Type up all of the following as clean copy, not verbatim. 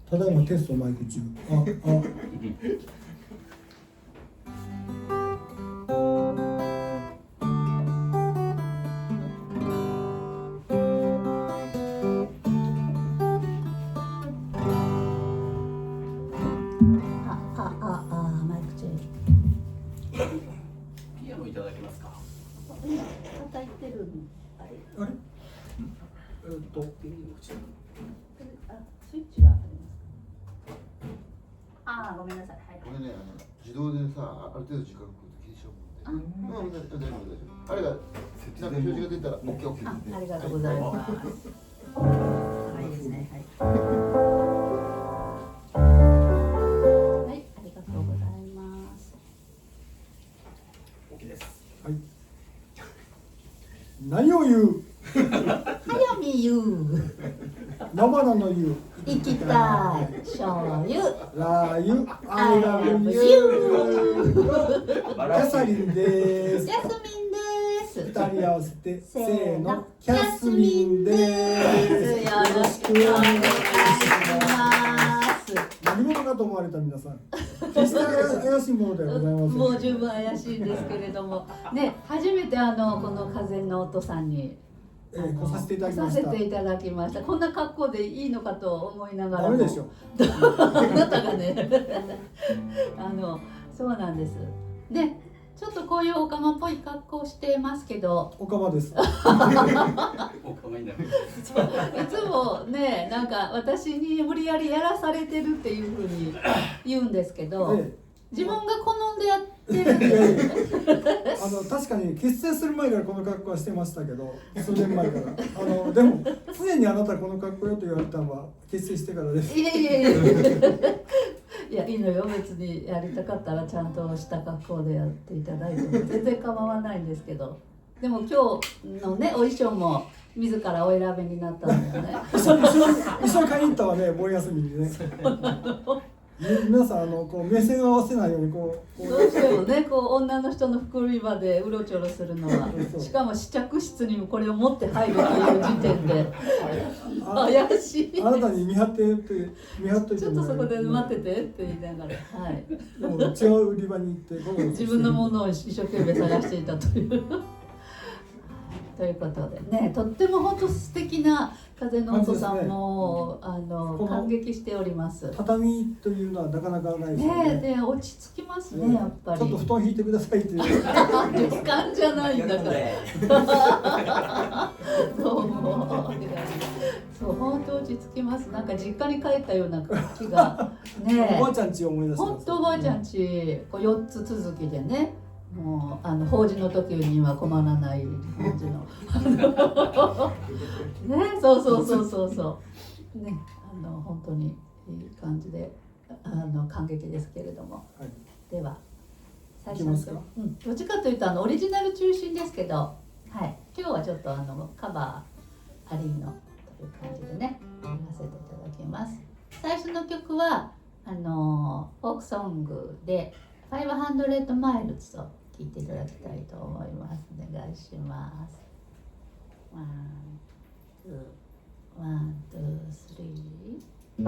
ただいまテストマイク中。マイク中。ピアノいただけますか。叩いてるの。あれ。スイッチがありますか。ごめんなさい。はい。これね、自動でさ、ある程度時間来ると消しちゃうもんね。大丈夫。あれが、なんか表示が出たら、オッケーオッケー。ありがとうございます。はいですね。はい。はい、ありがとうございます。OK です。はい。何を言う。早見言う。生なの言う。行きたい。醤油。ラー油。I love you。キャサリンです。ジャスミンです。二人合わせてせせーのーの、キャスミンです。よろしくお願いします。何者かと思われた皆さん。決して怪しいものではございません。もう十分怪しいんですけれども、ね、初めてこの風の音さんに来させていただきま来した。させていただきました。こんな格好でいいのかと思いながらも。ダメでしょ。あなたがね、そうなんです。で、ちょっとこういうオカマっぽい格好してますけど、おかまです。お構いなく。いつもね、なんか私に無理やりやらされてるっていうふうに言うんですけど、自分が好んでやってるんですよね。確かに結成する前からこの格好はしてましたけど、数年前から。でも常にあなたこの格好よと言われたのは結成してからです。いやいやいいのよ、別にやりたかったらちゃんとした格好でやっていただいても全然構わないんですけど、でも今日のねお衣装も自らお選びになったんだよね。一緒に買いに行ったわね、盆休みにね。皆さんこう目線を合わせないようにこうどうしてもね、こう女の人の服売り場でうろちょろするのは、しかも試着室にもこれを持って入るという時点で怪しい。あなたに見張って見張っといてちょっとそこで待ってて。てって言いながら、はい。でも違う売り場に行って自分のものを一生懸命探していたという。ということでね、とっても本当素敵な風の音さんも、感激しております。畳というのはなかなかないですよね。ね、で落ち着きますね、やっぱり。ちょっと布団引いてくださいっていう。時間じゃないんだから。どうも。そう、本当落ち着きます。なんか実家に帰ったような気がね。おばあちゃん家を思い出します。本当おばあちゃん家、こう4つ続きでね。もう法事の時には困らない感じのね、そうね、本当にいい感じで感激ですけれども、はい、では最初の、どっちかというとオリジナル中心ですけど、はい、今日はちょっとカバーありのという感じでねやらせていただきます。最初の曲はフォークソングで500 miles を聴いていただきたいと思います。お願いします。ワン、ツー、スリー。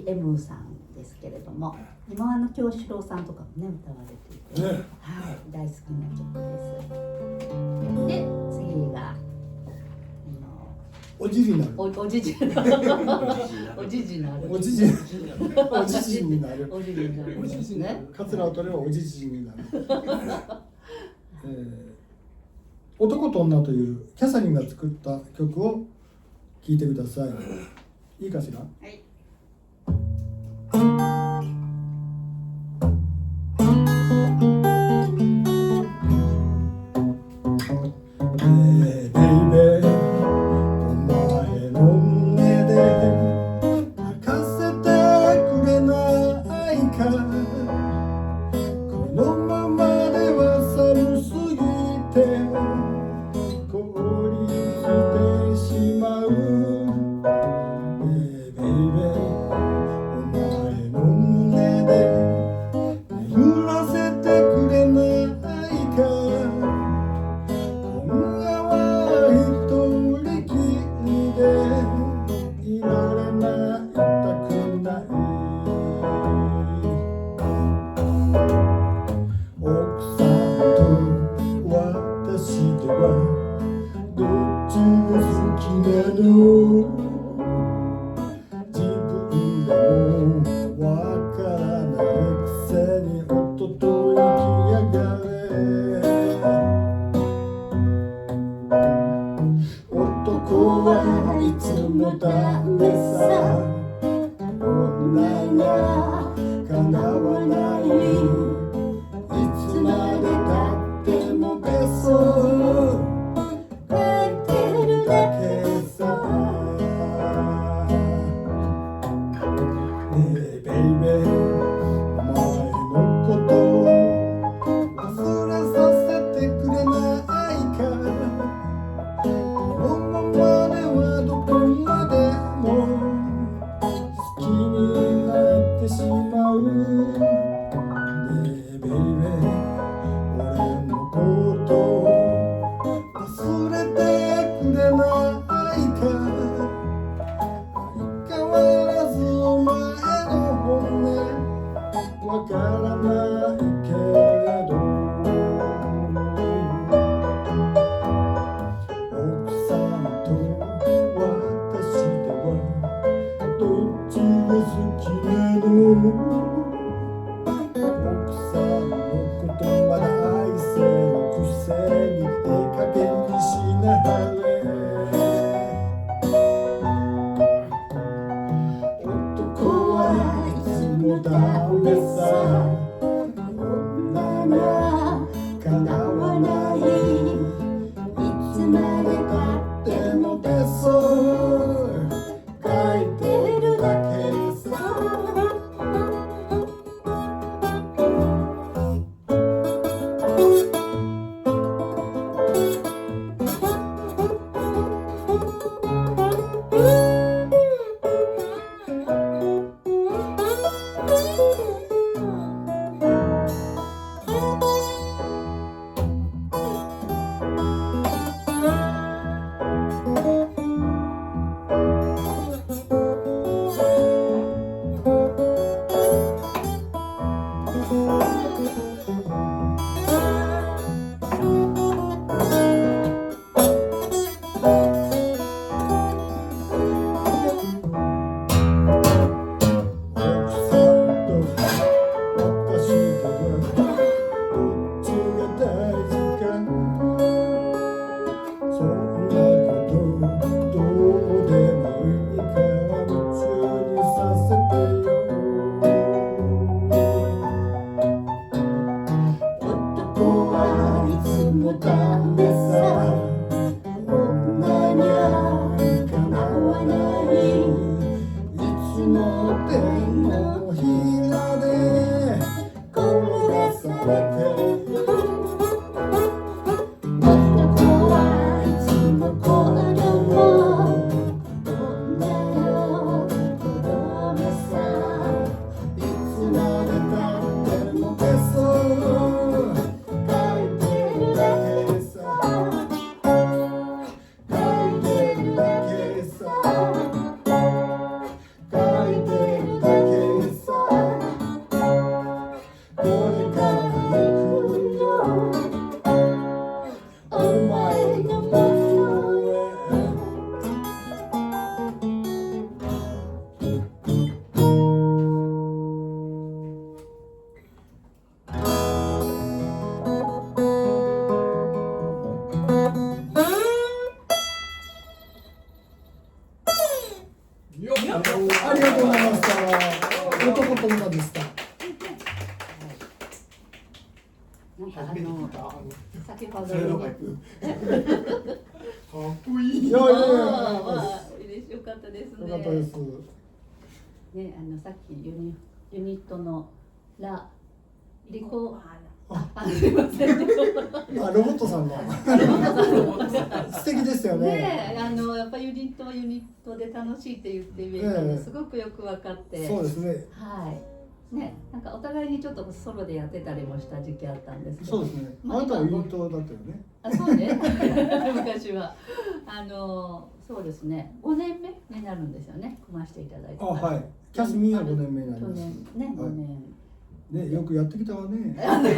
REM さんですけれども、今京志郎さんとかもね歌われていて、ね、はい、大好きな曲です。で次がおじになる。おじじなるおじじなるおじじおじじになる。おじになるですね。カツラを取ればおじじになる。男と女というキャサリンが作った曲を聴いてください。いいかしら。はい。書いてるだけ男と女でした。なんか先ほどそれのねかっこいい。いやいやいやまあ嬉しよかったですね。よかったです。ね、さっきユニットのリコすいません。あ、ロボットさんの素敵でしたよね。ね、やっぱユニットはユニットで楽しいって言ってみるのすごくよく分かって。そうですね。はい。ね、なんかお互いにちょっとソロでやってたりもした時期あったんですけど。そうですね。あなたはユニットだったよね。あ、そうね。昔はそうですね。5年目になるんですよね。組ましていただいて。あ、はい。キャスミンは5年目になり去ます。年ね、5年。ね、よくやってきたわね。あな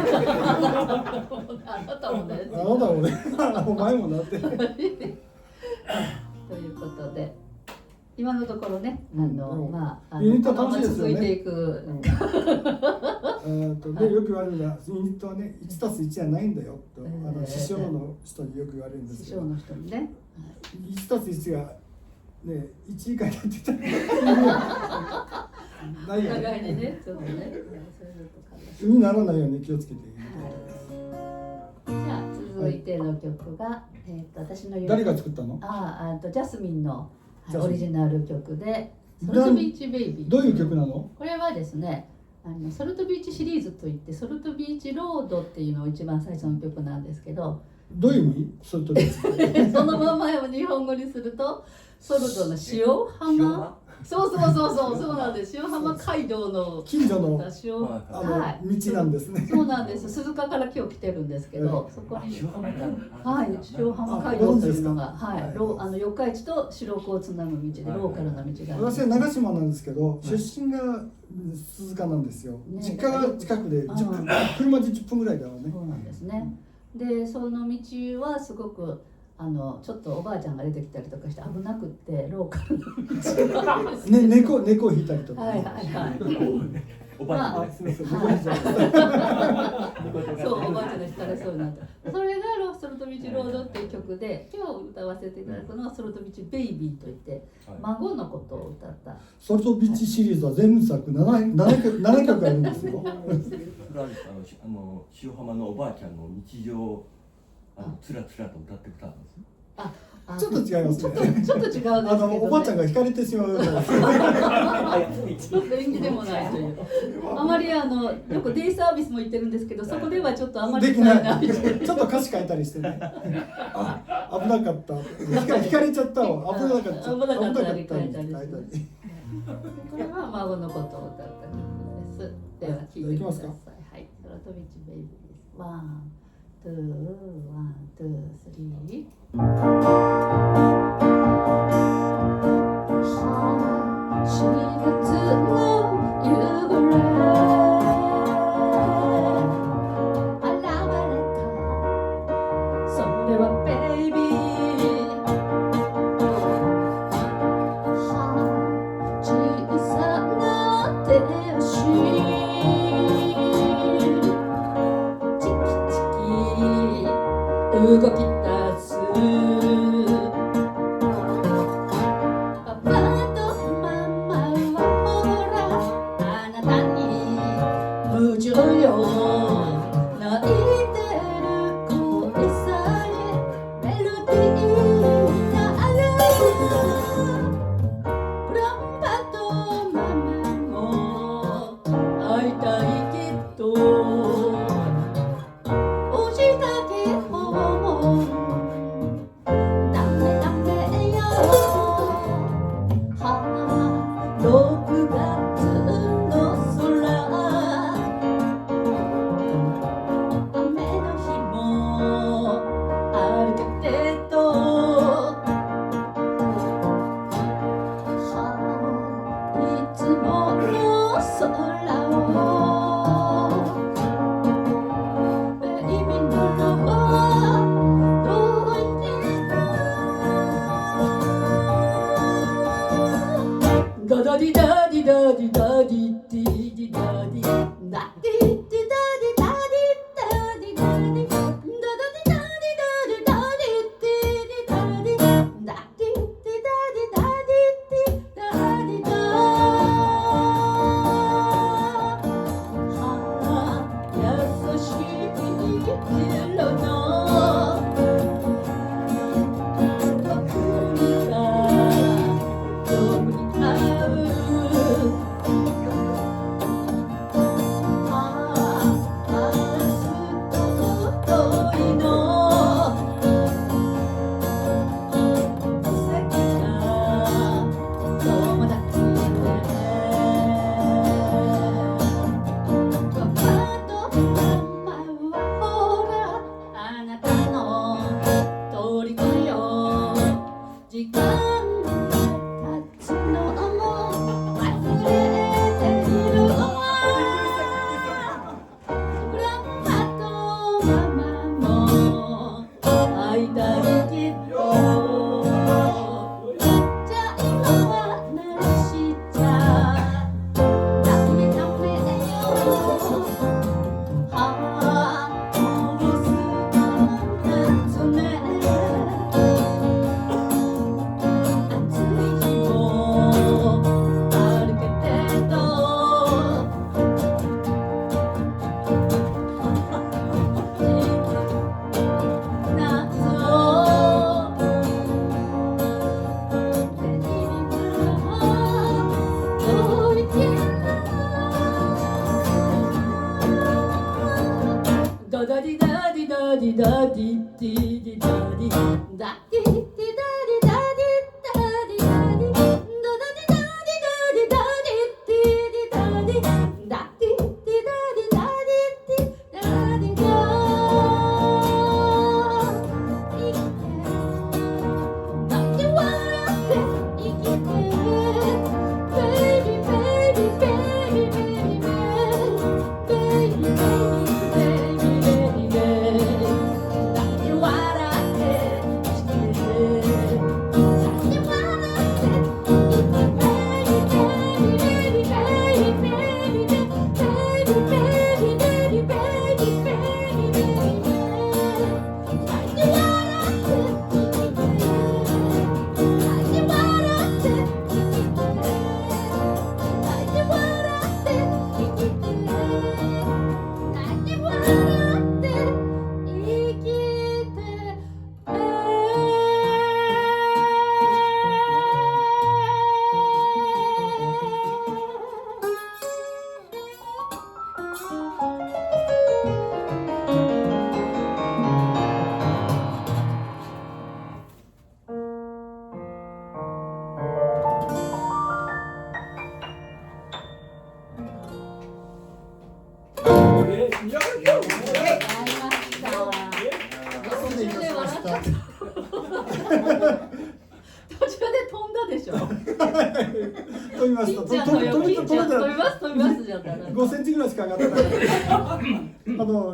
たもね。あなたもね、お前もなって。ということで、今のところね、まあ、ユニットは楽しいですよね。続いていく。で、よく言われるのは、ユニットはね、1+1じゃないんだよと、師匠の人によく言われるんですけど。師匠の人にね。1+1がね、1以下だって言ったら。ないよお互いにね。ね、ちょっとね。にならないように気をつけて。じゃあ続いての曲が、私の誰が作ったの？ジャスミンのジャスミンオリジナル曲でソルトビーチベイビー。どういう曲なの？これはですね、ソルトビーチシリーズといってソルトビーチロードっていうのが一番最初の曲なんですけど、どういう意味？ソルトビーチ。そのまま日本語にするとソルトの塩浜。そうなんです。塩浜街道の近所の塩道なんですね。そうなんです。鈴鹿から今日来てるんですけど、そこに塩浜街道というのが、四日市と白子をつなぐ道でローカルな道がある。私は長島なんですけど、出身が鈴鹿なんですよ。実家が近くで10分、車で10分ぐらいだわね。そうなんですね。で、その道はすごくちょっとおばあちゃんが出てきたりとかして危なくってローカルの道なんですね、猫を引いたりとか。おばあちゃんすみません。そう、おばあちゃんが引かれそうになった。それがソルトビーチロードっていう曲で、今日歌わせていただくのはソルトビーチベイビーといって、孫のことを歌った。ソルトビーチシリーズは全作7曲あるんですよ。塩浜のおばあちゃんの日常をつらつらと歌ってきたんです。ちょっと違いますね。ちょっと違うんですけど、ね、おばあちゃんが惹かれてしまう。ちょっと演技でもないという。あまりよくデイサービスも行ってるんですけど、そこではちょっとあまりできない。ちょっと歌詞変えたりしてね。あ、危なかった。惹かれちゃったわ。危なかった。危なかったり変えたり。これは孫のことを歌った曲です。では聴いてください。はい、ソルトビーチベイビーです。ワン、ツー、スリー。4月の夕暮れ現れたそれはベイビー小さな手足チキチキ動き出すあ途中で笑っちゃった。途中で飛んだでしょ。飛びました。金ちゃんのよ、飛び金ちゃん飛びまます飛びますじゃったら。 5センチぐらいしか上がってない。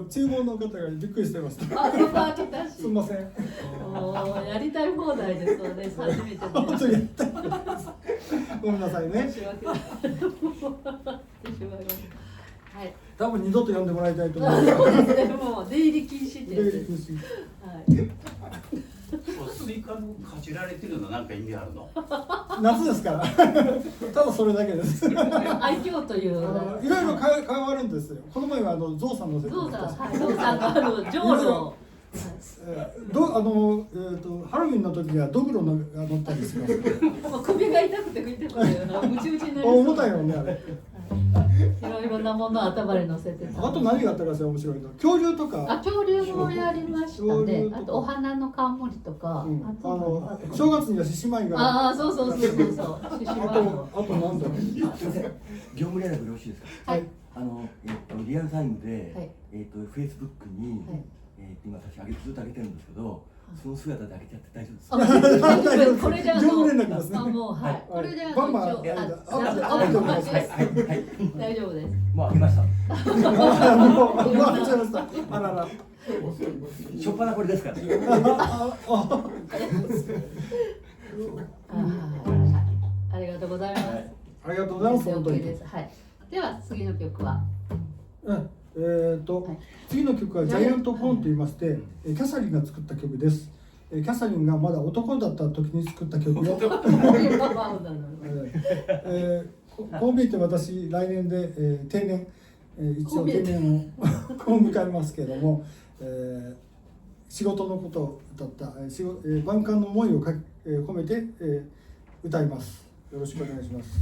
注文の方がびっくりしてました。あ、そんな開けたし。すみません。もうやりたい放題ですそうです。初めての。本当にやった。ごめんなさいね。申し訳ない。はい。多分二度と呼んでもらいたいと思います。そうですね。もう出入り禁止ってやつです。はい。スイカのかじられてるのなんか意味あるの？夏ですから。ただそれだけです。いろい愛嬌という。ろ変わるんですよ。この前はゾウさんのせてゾウさん、はい、ゾウさんがジョーロ。ハロウィンの時はドグロが乗ったりします。首が痛くて見てますよ。ムチムチになりそう。重たいよねあれ。いろいろなものを頭に乗せて。あと何があったかしら面白いの。恐竜とか。あ、恐竜もやりましたね。あとお花の冠とか。正月には獅子舞が。ああ、そうそうそうそう。獅子あ舞。となんだろう。すみません。業務連絡よろしいですか。はい。リアルタイムで、はいフェイスブックに、はい今私ずっと上げてるんですけど、その姿で上げちゃって大丈夫ですか。あ、これじゃ業務連絡ですね。あ、もうはい。これでバンバン大丈はい大丈夫です。もう上げました。もう始めました。あらら。しょっぱなこれですから。ありがとうございます。ありがとうございます。本当 OK に。です。はい。では次の曲は。次の曲はジャイアント・フォンと言いましてキャサリンが作った曲です。キャサリンがまだ男だった時に作った曲をこう見えて私来年で定年一応定年を迎えますけれども仕事のことを歌った万感の思いを込めて歌います。よろしくお願いします。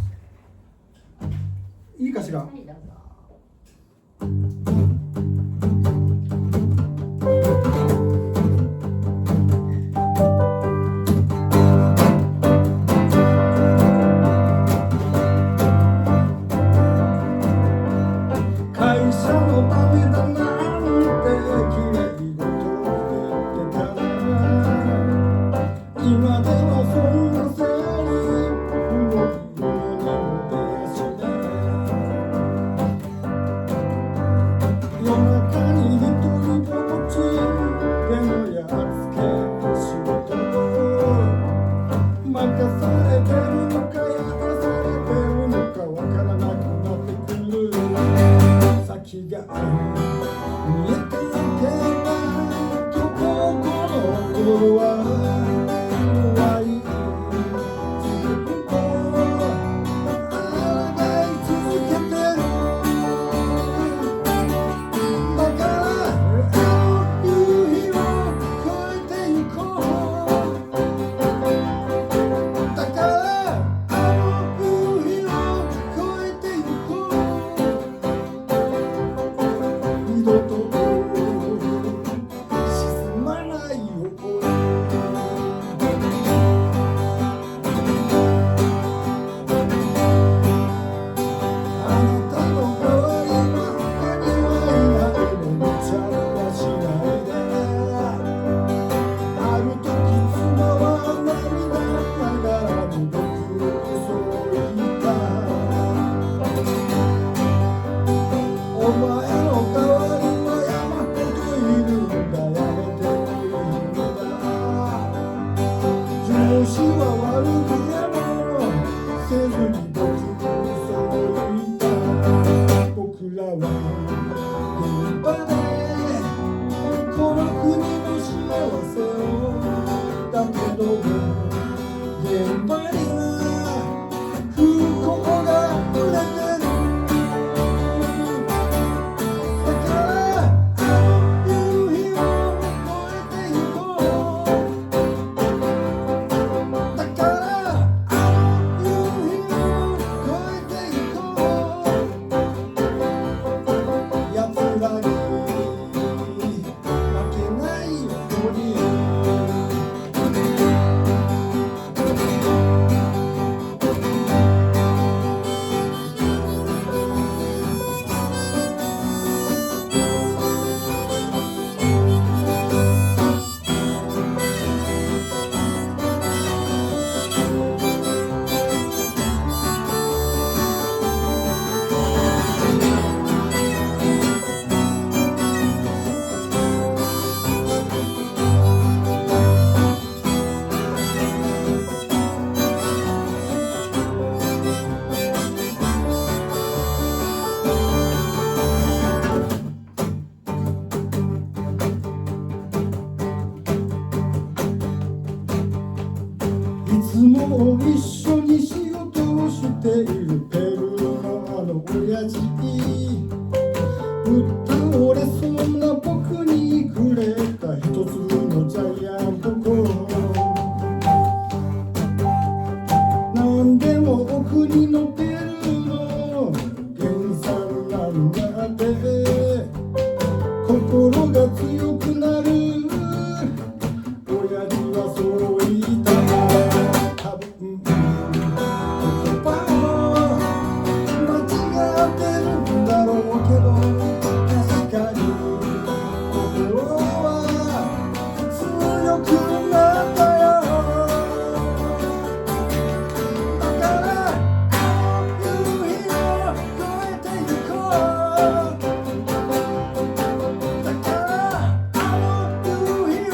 いいかしら。はい、どうぞ。会社のためだなんてきれい事を言ってたら今でもそんなセリフを言うにも出やしない夜中に一人ぼっちでもやっつけ仕事を任されてるのかやらされてるのかわからなくなってくる先が見えていけばとこの頃は怖い自分と抗い続けてるだからあの夕日を越えてゆこうだからあの夕日を越えてゆこう二度と沈まないようにあなたの代わりは他にはいないの無茶はしないである時妻は涙ながらに僕にそう言ったお前の代わりは山ほどいるんだやめてもいいんだ上司は悪気でもせずに僕にそう言った僕らは現場でこの国の幸せをだけど現場には不幸が溢れてるぶっ倒れそうな僕にくれた一粒のジャイアントコーンなんでもお国のペルーの原産なんだって心が強くなる親父はそう言いた多分言葉も間違ってるんだろうけど確かに心は強くなったよだから夕日を越えてゆこうだから夕日を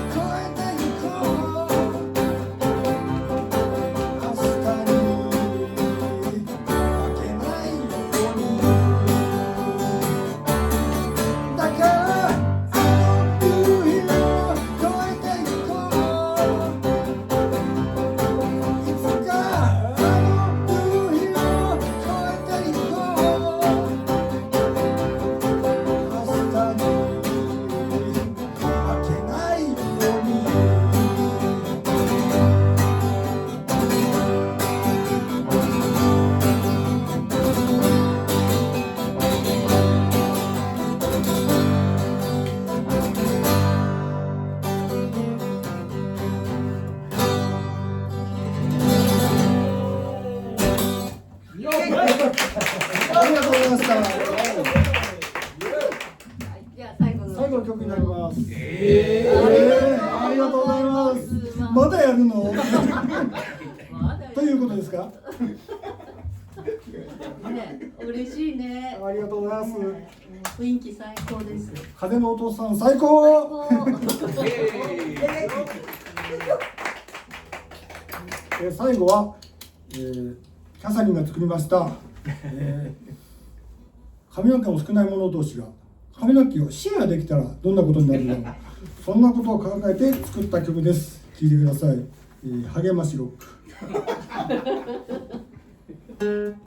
越えてゆこう明日に負けないようにだから夕日を越えてゆこういつか夕日を越えてゆこう明日に負けないようにありがとうございましたじゃあ最後の最後の曲になりますあありがとうございますまだやるのということですかね、嬉しいね。ありがとうございます雰囲気最高です。風のお父さん最高最後は、キャサリンが作りました、髪の毛も少ない者同士が髪の毛をシェアできたらどんなことになるのかそんなことを考えて作った曲です。聴いてください、励ましロック「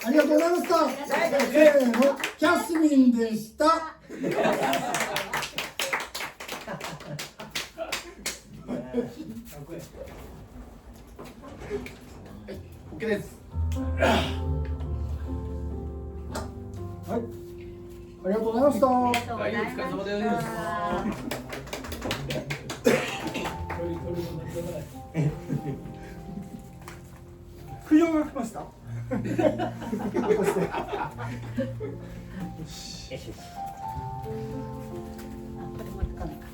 ありがとうございました。せーの、キャスミンでした。OK です。はい、ありがとうございました。はい、お疲れ様です。苦情が来ました。あ、これ持ってかないか。